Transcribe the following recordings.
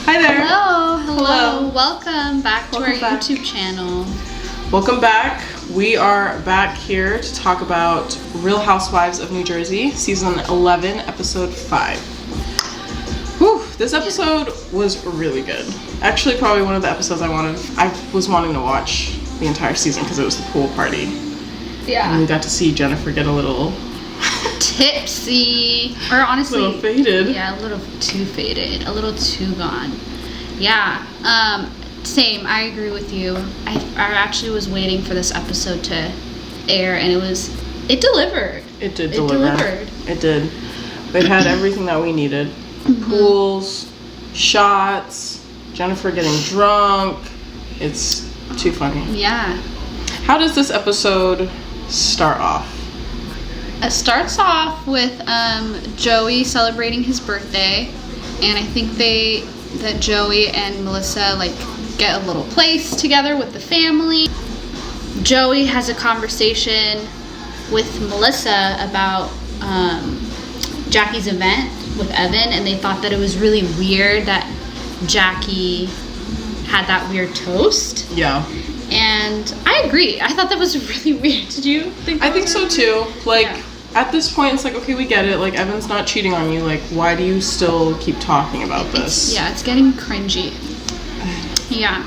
Hi there. Hello. Welcome back to our YouTube channel. Welcome back. We are back here to talk about Real Housewives of New Jersey, season 11, episode 5. Whew, this episode was really good. Actually, probably one of the episodes I was wanting to watch the entire season because it was the pool party. Yeah. And we got to see Jennifer get a little tipsy, or honestly, a little faded. Yeah, a little too faded, a little too gone. Yeah. Same. I agree with you. I actually was waiting for this episode to air, and it delivered. It did deliver. It did. It had everything that we needed. Mm-hmm. Pools, shots, Jennifer getting drunk. It's too funny. Yeah. How does this episode start off? It starts off with Joey celebrating his birthday, and I think that Joey and Melissa get a little place together with the family. Joey has a conversation with Melissa about Jackie's event with Evan, and they thought that it was really weird that Jackie had that weird toast. Yeah. And I agree. I thought that was really weird. Did you think that? I think so too. At this point, it's okay, we get it. Evan's not cheating on you. Why do you still keep talking about this? It's getting cringy. Yeah.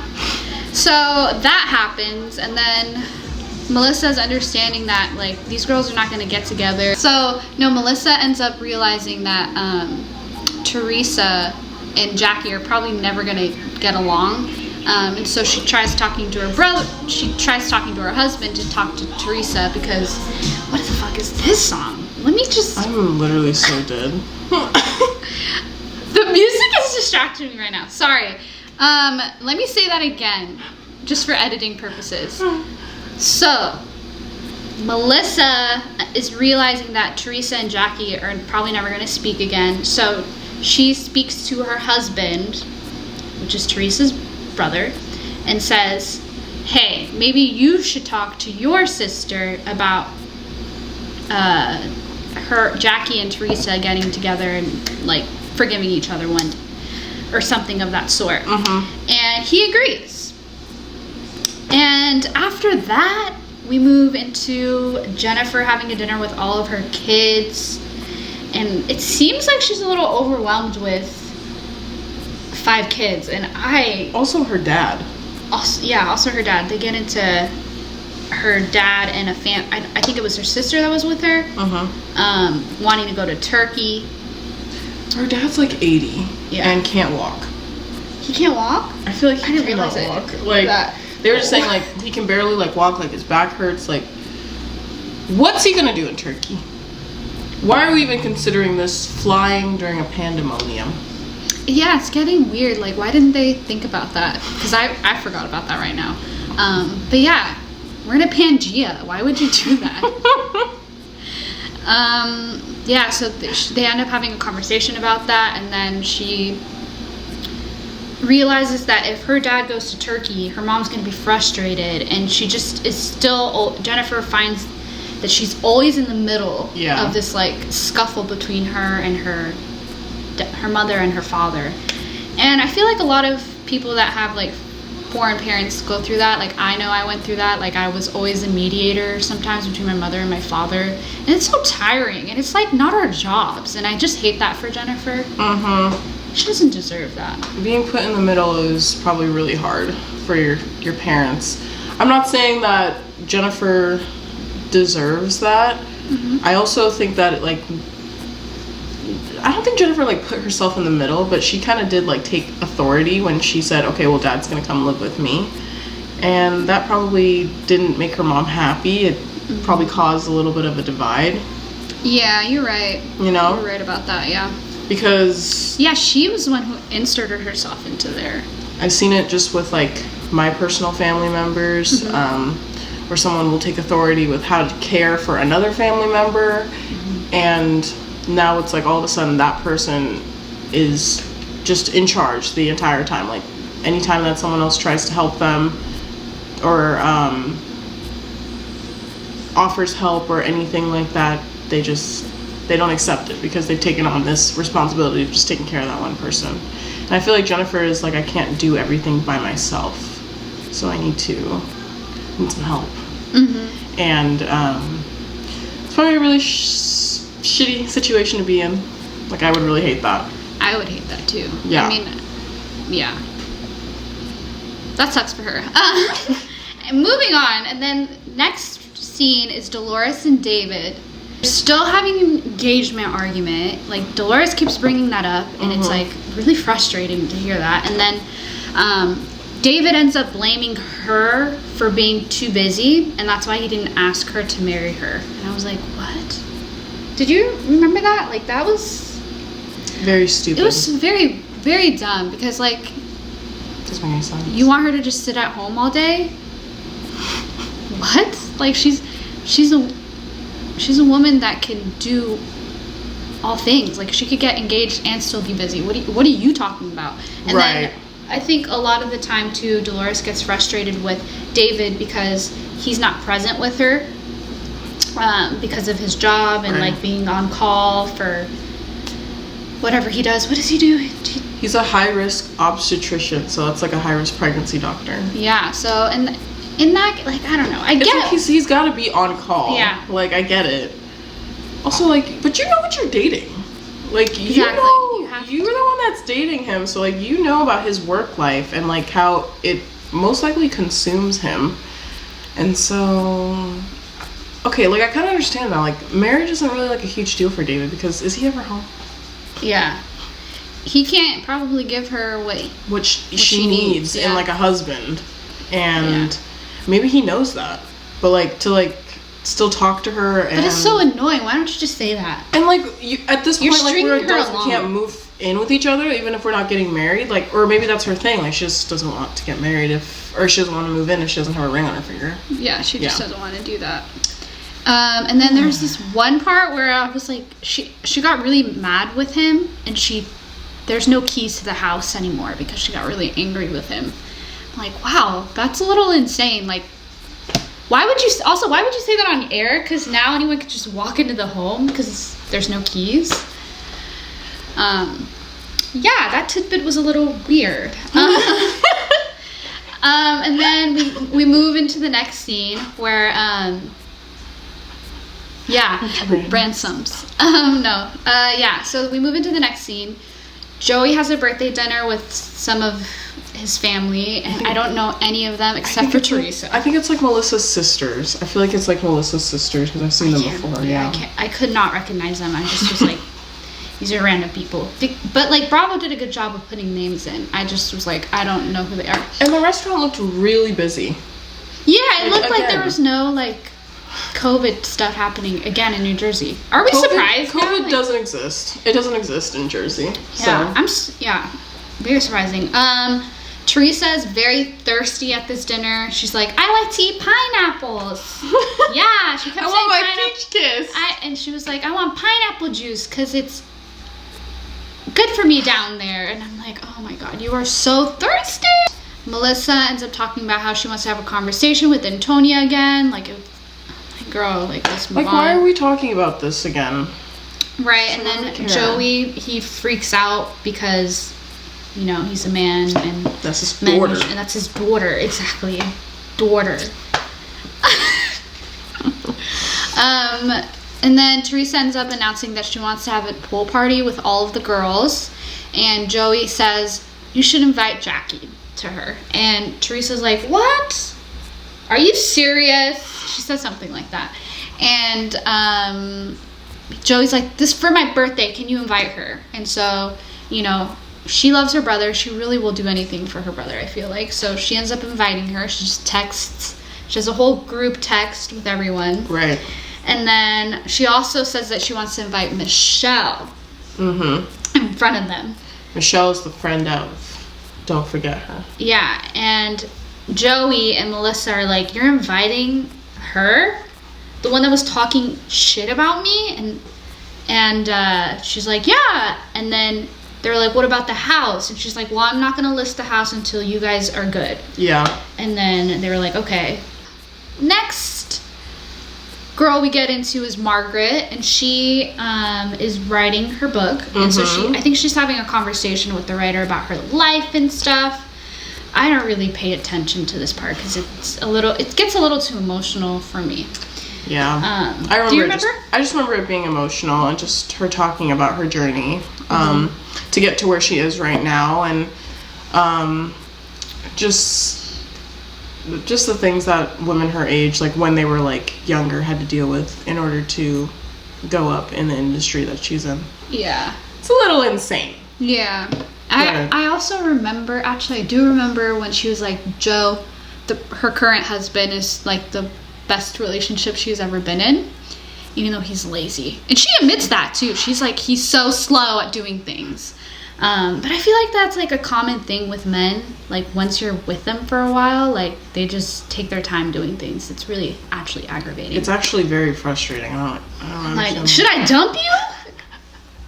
So that happens, and then Melissa's understanding that these girls are not going to get together. So no, Melissa ends up realizing that Teresa and Jackie are probably never going to get along. And so she tries talking to her brother. She tries talking to her husband to talk to Teresa because what the fuck is this song? I'm literally so dead. The music is distracting me right now. Sorry. Let me say that again, just for editing purposes. So, Melissa is realizing that Teresa and Jackie are probably never going to speak again. So she speaks to her husband, which is Teresa's brother, and says, hey, maybe you should talk to your sister about Jackie and Teresa getting together and forgiving each other or something of that sort. Mm-hmm. And he agrees. And after that, we move into Jennifer having a dinner with all of her kids, and it seems like she's a little overwhelmed with 5 kids, and also her dad. Also her dad. They get into her dad and I think it was her sister that was with her. Wanting to go to Turkey. Her dad's 80 and can't walk. He can't walk? I feel like he cannot walk. They were just saying he can barely walk, his back hurts. What's he gonna do in Turkey? Why are we even considering this flying during a pandemonium? Yeah, it's getting weird. Why didn't they think about that? Because I forgot about that right now. But yeah, we're in a Pangea. Why would you do that? Yeah, so they end up having a conversation about that, and then she realizes that if her dad goes to Turkey, her mom's going to be frustrated, and she just is still, Jennifer finds that she's always in the middle of this scuffle between her and her mother and her father. And I feel like a lot of people that have foreign parents go through that. I know I went through that. I was always a mediator sometimes between my mother and my father, and it's so tiring, and it's not our jobs, and I just hate that for Jennifer. She doesn't deserve that. Being put in the middle is probably really hard for your parents. I'm not saying that Jennifer deserves that. I also think that I don't think Jennifer put herself in the middle, but she kind of did take authority when she said, okay, well, dad's gonna come live with me, and that probably didn't make her mom happy. It probably caused a little bit of a divide. Yeah, you're right. You're right about that. Yeah, because she was the one who inserted herself into there. I've seen it just with my personal family members, where someone will take authority with how to care for another family member, and now it's all of a sudden that person is just in charge the entire time. Anytime that someone else tries to help them or offers help or anything like that, they don't accept it because they've taken on this responsibility of just taking care of that one person. And I feel like Jennifer is like, I can't do everything by myself, so I need some help. Mm-hmm. And it's probably a really shitty situation to be in. Like, I would really hate that. I would hate that too. Yeah. I mean, yeah. That sucks for her. Moving on, and then next scene is Dolores and David. They're still having an engagement argument. Like, Dolores keeps bringing that up, and it's like really frustrating to hear that. And then David ends up blaming her for being too busy, and that's why he didn't ask her to marry her. And I was like, what? Did you remember that? Like, that was very stupid. It was very, very dumb, because like, doesn't make any sense. You want her to just sit at home all day? What? Like, she's a woman that can do all things. Like, she could get engaged and still be busy. What are you talking about? And then I think a lot of the time too, Dolores gets frustrated with David because he's not present with her because of his job and like being on call for whatever he does. What does he do? He's a high-risk obstetrician, so it's like a high-risk pregnancy doctor. Yeah, so, and in that, like, I don't know. I get like he's got to be on call. Yeah. Like, I get it. Also, like, but you know what you're dating. Like, exactly. You're the one that's dating him, so, like, you know about his work life and, like, how it most likely consumes him. And so, okay, like, I kind of understand that. Like, marriage isn't really, like, a huge deal for David, because is he ever home? Yeah. He can't probably give her what she needs in, like, a husband. And maybe he knows that. But, like, to, like, still talk to her and... But it's so annoying. Why don't you just say that? And, like, at this point, like, we're adults. We can't move in with each other, even if we're not getting married. Like, or maybe that's her thing. Like, she just doesn't want to get married or she doesn't want to move in if she doesn't have a ring on her finger. Yeah, she just doesn't want to do that. And then there's this one part where I was like, she got really mad with him, and there's no keys to the house anymore because she got really angry with him. I'm like, wow, that's a little insane. Like, why would you say that on air? Because now anyone could just walk into the home because there's no keys. Yeah, that tidbit was a little weird. And then we move into the next scene where, ransoms. So we move into the next scene. Joey has a birthday dinner with some of his family, and I don't know any of them except for Teresa. I think it's like Melissa's sisters. I feel like it's like Melissa's sisters because I've seen them before. Yeah, I could not recognize them. I just was like, these are random people. But like, Bravo did a good job of putting names in. I just was like, I don't know who they are. And the restaurant looked really busy. Yeah, it looked like there was no like COVID stuff happening again in New Jersey. Are we surprised? COVID doesn't exist. It doesn't exist in Jersey. Yeah, very surprising. Teresa is very thirsty at this dinner. She's like, I like to eat pineapples. Yeah, she kept saying I want my peach kiss. And she was like, I want pineapple juice because it's good for me down there. And I'm like, oh my God, you are so thirsty. Melissa ends up talking about how she wants to have a conversation with Antonia again. Like, girl, like, let's move on. Like, why are we talking about this again? Right, and then Joey, he freaks out because, you know, he's a man, and that's his daughter. And that's his daughter, exactly. Daughter. And then Teresa ends up announcing that she wants to have a pool party with all of the girls, and Joey says, you should invite Jackie to her. And Teresa's like, what? Are you serious? She said something like that. And Joey's like, this is for my birthday. Can you invite her? And so, you know, she loves her brother. She really will do anything for her brother, I feel like. So she ends up inviting her. She just texts. She has a whole group text with everyone. Right. And then she also says that she wants to invite Michelle in front of them. Michelle's the friend of. Don't forget her. Yeah, and Joey and Melissa are like, you're inviting her? The one that was talking shit about me? And she's like, yeah. And then they're like, what about the house? And she's like, well, I'm not going to list the house until you guys are good. Yeah. And then they were like, okay. Next girl we get into is Margaret, and she is writing her book. And so I think she's having a conversation with the writer about her life and stuff. I don't really pay attention to this part because it gets a little too emotional for me. Yeah. I remember. Do you remember? I just remember it being emotional and just her talking about her journey to get to where she is right now, and just the things that women her age, like when they were like younger, had to deal with in order to go up in the industry that she's in. Yeah. It's a little insane. Yeah. I also remember, actually I do remember when she was like, Joe, her current husband is like the best relationship she's ever been in, even though he's lazy. And she admits that too. She's like, he's so slow at doing things. But I feel like that's like a common thing with men. Like once you're with them for a while, like they just take their time doing things. It's really actually aggravating. It's actually very frustrating. I don't understand. Like, should I dump you?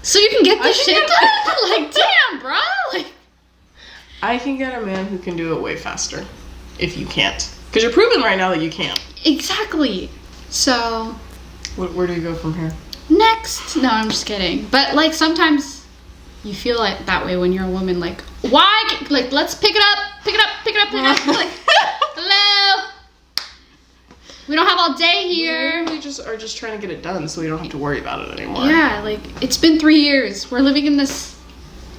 So you can get this shit done? Like, damn, bro. Like, I can get a man who can do it way faster if you can't. Because you're proving right now that you can't. Exactly. So. Where do you go from here? Next. No, I'm just kidding. But, like, sometimes you feel like that way when you're a woman. Like, why? Like, let's pick it up. Like, hello. We don't have all day here. We just are just trying to get it done so we don't have to worry about it anymore. Yeah, like, it's been 3 years. We're living in this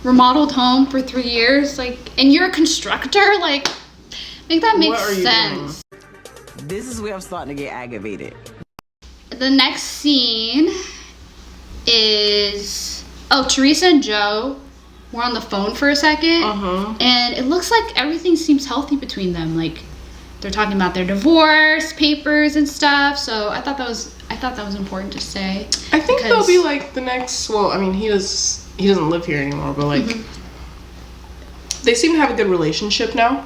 remodeled home for 3 years. Like, and you're a constructor? Like, make that make sense. This is where I'm starting to get aggravated. The next scene is... Oh, Teresa and Joe were on the phone for a second. And it looks like everything seems healthy between them. Like, they're talking about their divorce papers and stuff. So I thought that was important to say. I think they'll be like the next. Well, I mean, he doesn't live here anymore, but like they seem to have a good relationship now.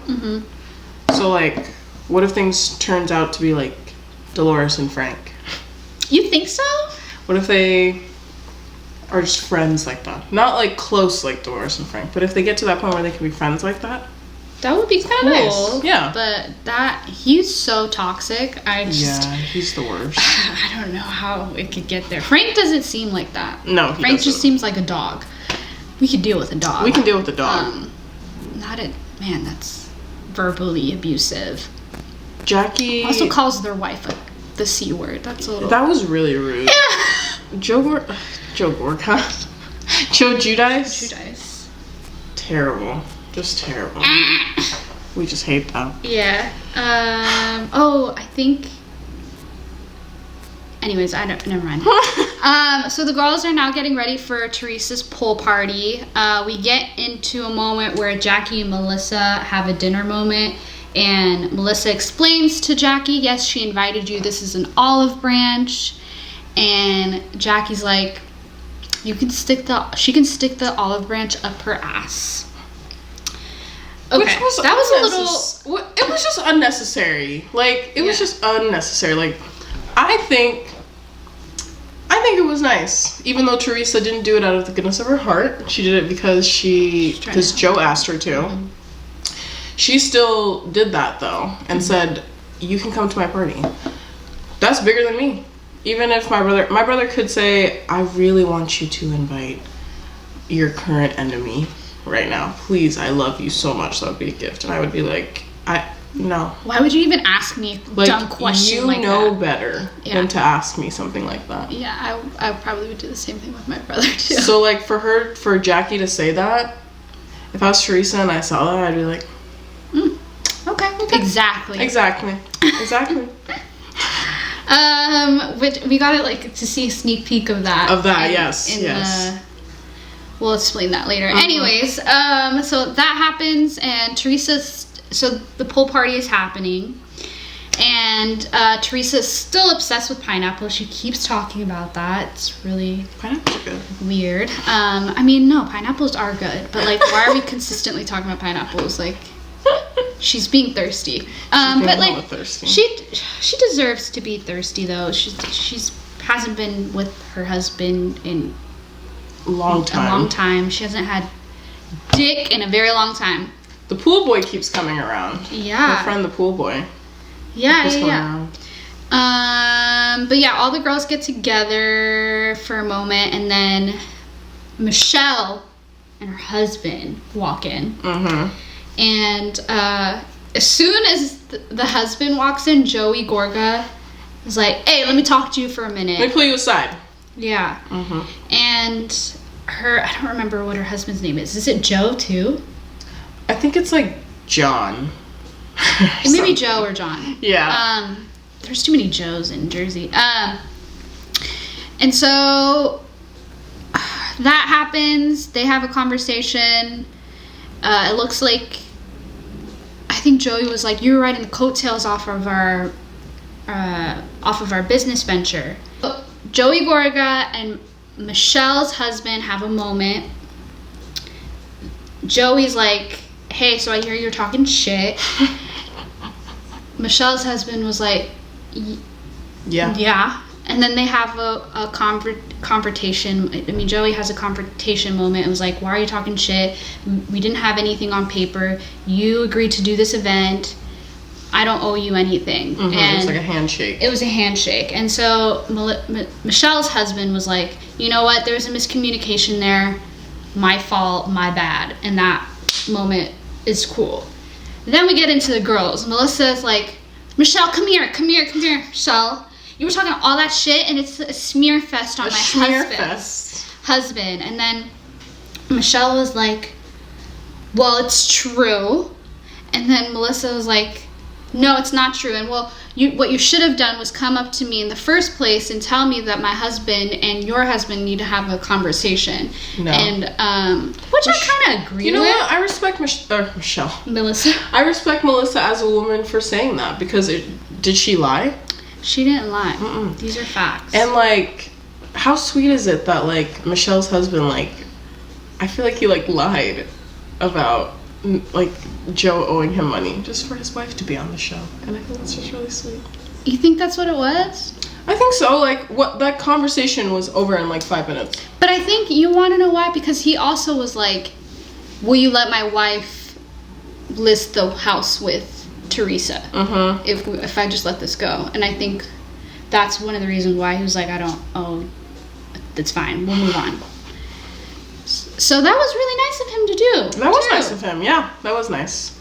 So like, what if things turns out to be like Dolores and Frank? You think so? What if they are just friends like that? Not like close like Dolores and Frank, but if they get to that point where they can be friends like that. That would be kind of cool. Nice. Yeah. But he's so toxic. Yeah, he's the worst. I don't know how it could get there. Frank doesn't seem like that. No, Frank just seems like a dog. We could deal with a dog. We can deal with the dog. Man, that's verbally abusive. Jackie also calls their wife the C word. That's a little... That was really rude. Yeah. Joe Giudice. Giudice. Terrible. Just terrible. We just hate them. Yeah. I think... Anyways, never mind. So the girls are now getting ready for Teresa's pool party. We get into a moment where Jackie and Melissa have a dinner moment, and Melissa explains to Jackie, yes, she invited you. This is an olive branch. And Jackie's like, she can stick the olive branch up her ass. Okay, Which was that was a little... It was just unnecessary. Like, it was just unnecessary. Like, I think it was nice. Even though Teresa didn't do it out of the goodness of her heart. She did it because Joe asked her to. She still did that, though, and said, you can come to my party. That's bigger than me. Even if my brother could say, I really want you to invite your current enemy right now. Please, I love you so much. That would be a gift. And I would be like, no. Why would you even ask me a dumb question like that? You know better than to ask me something like that. Yeah, I probably would do the same thing with my brother, too. So, like, for Jackie to say that, if I was Teresa and I saw that, I'd be like, okay. Exactly. Which we got to see a sneak peek of that. Yes. We'll explain that later. Anyways, so that happens, and so the pool party is happening, and Teresa's still obsessed with pineapple. She keeps talking about that. It's really pineapples are good. Weird. I mean, no, pineapples are good, but like, why are we consistently talking about pineapples? Like, she's being thirsty. But like, thirsty. She deserves to be thirsty though. She's hasn't been with her husband in a long time. She hasn't had dick in a very long time. The pool boy keeps coming around. Yeah. Her friend, the pool boy. Yeah. But yeah, all the girls get together for a moment, and then Michelle and her husband walk in. And as soon as the husband walks in, Joey Gorga is like, hey, let me talk to you for a minute. Let me pull you aside. Yeah. And I don't remember what her husband's name is. Is it Joe too? I think it's like John. It may be Joe or John. Yeah. There's too many Joes in Jersey. And so that happens. They have a conversation. It looks like, I think Joey was like, you were riding the coattails off of our business venture. Joey Gorga and Michelle's husband have a moment. Joey's like, hey, so I hear you're talking shit. Michelle's husband was like, yeah. And then they have a confrontation. I mean, Joey has a confrontation moment. It was like, why are you talking shit? We didn't have anything on paper. You agreed to do this event. I don't owe you anything. And it was like a handshake. It was a handshake. And so Michelle's husband was like, you know what? There was a miscommunication there. My fault, my bad. And that moment is cool. Then we get into the girls. Melissa's like, Michelle, come here, Michelle. You were talking all that shit, and it's a smear fest on my husband. And then Michelle was like, well, it's true. And then Melissa was like, no, it's not true. And well, what you should have done was come up to me in the first place and tell me that my husband and your husband need to have a conversation. No. And which I kind of agree with. You know what? I respect Michelle. Melissa. I respect Melissa as a woman for saying that, because did she lie? She didn't lie. These are facts. And like, how sweet is it that like Michelle's husband, like, I feel like he like lied about like Joe owing him money just for his wife to be on the show, and I think that's just really sweet. You think that's what it was? I think so. Like, what, that conversation was over in like 5 minutes. But I think you want to know why, because he also was like, will you let my wife list the house with Teresa if I just let this go? And I think that's one of the reasons why he was like, that's fine, we'll move on. So that was really nice of him to do. That was nice of him. Yeah, that was nice.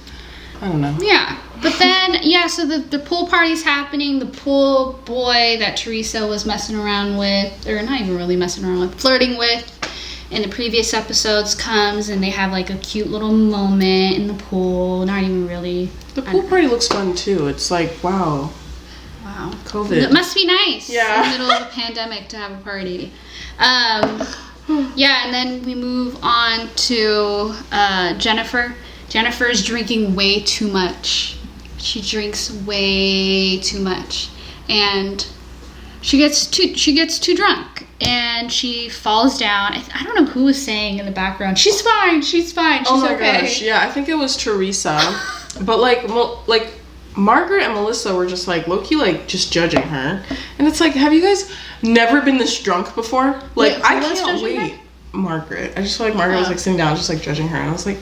I don't know. Yeah, but then so the pool party's happening. The pool boy that Teresa was messing around with, or not even really messing around with, flirting with in the previous episodes, comes, and they have like a cute little moment in the pool. Not even really. The pool party looks fun too. It's like, wow, COVID. It must be nice. Yeah. In the middle of a pandemic to have a party. Yeah, and then we move on to Jennifer. Jennifer's drinking way too much. She drinks way too much, and she gets too drunk, and she falls down. I don't know who was saying in the background, she's fine, she's okay. Oh my gosh, yeah, I think it was Teresa. But like Margaret and Melissa were just like low-key like just judging her, and it's like, have you guys never been this drunk before? Like, I can't wait. Margaret. I just feel like Margaret was like sitting down just like judging her, and I was like,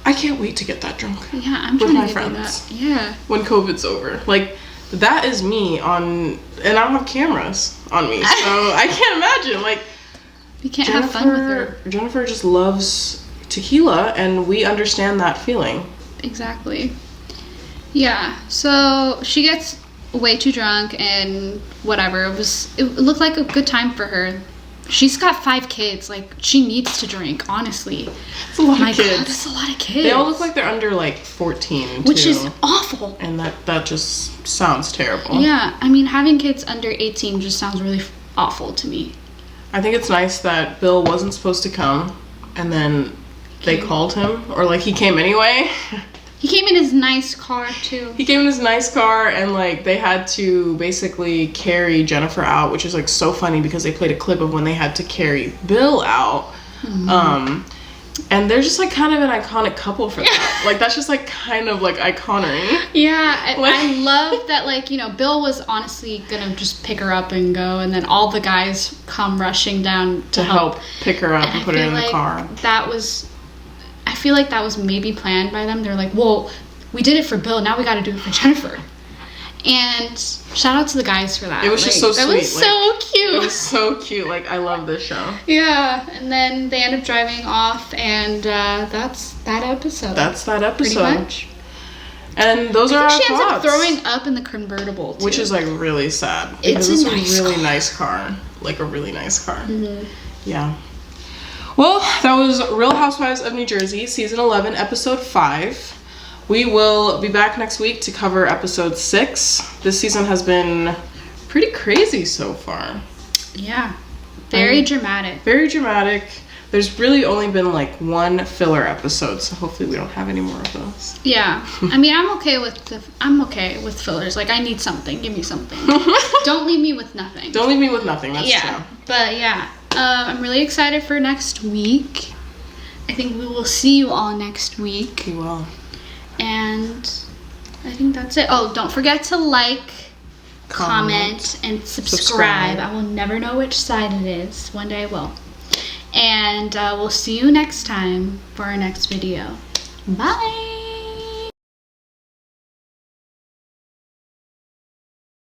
I can't wait to get that drunk. Yeah, I'm with trying my to friends. That. Yeah. When COVID's over. Like, that is me and I don't have cameras on me, so I can't imagine. Like, you can't have fun with her. Jennifer just loves tequila, and we understand that feeling. Exactly. Yeah, so she gets way too drunk and whatever. It looked like a good time for her. She's got 5 kids. Like, she needs to drink, honestly. It's a lot of kids. God, that's a lot of kids. They all look like they're under like 14 which too. Is awful. And that just sounds terrible. Yeah, I mean, having kids under 18 just sounds really awful to me. I think it's nice that Bill wasn't supposed to come, and then they called him, or like he came anyway. He came in his nice car too. He came in his nice car, and like they had to basically carry Jennifer out, which is like so funny because they played a clip of when they had to carry Bill out. And they're just like kind of an iconic couple for that. Like, that's just like kind of like iconic. Yeah, like, I love that, like, you know, Bill was honestly gonna just pick her up and go, and then all the guys come rushing down to help pick her up and put her in the car. I feel like that was maybe planned by them. They're like, well, we did it for Bill, now we gotta do it for Jennifer. And shout out to the guys for that. It was just so sweet. That was so cute. It was so cute. Like, I love this show. Yeah, and then they end up driving off, and that's that episode. That's that episode. Pretty much. And those are our thoughts. She ends up throwing up in the convertible, too. Which is, like, really sad. It's a nice really car. nice car. Like, a really nice car. Mm-hmm. Yeah. Well, that was Real Housewives of New Jersey, Season 11, Episode 5. We will be back next week to cover Episode 6. This season has been pretty crazy so far. Yeah. Very dramatic. Very dramatic. There's really only been like one filler episode, so hopefully we don't have any more of those. Yeah. I mean, I'm okay with fillers. Like, I need something. Give me something. Don't leave me with nothing. Don't leave me with nothing. That's true. But yeah, I'm really excited for next week. I think we will see you all next week. We will. And I think that's it. Oh, don't forget to like, comment, and subscribe. I will never know which side it is. One day I will. And we'll see you next time for our next video. Bye!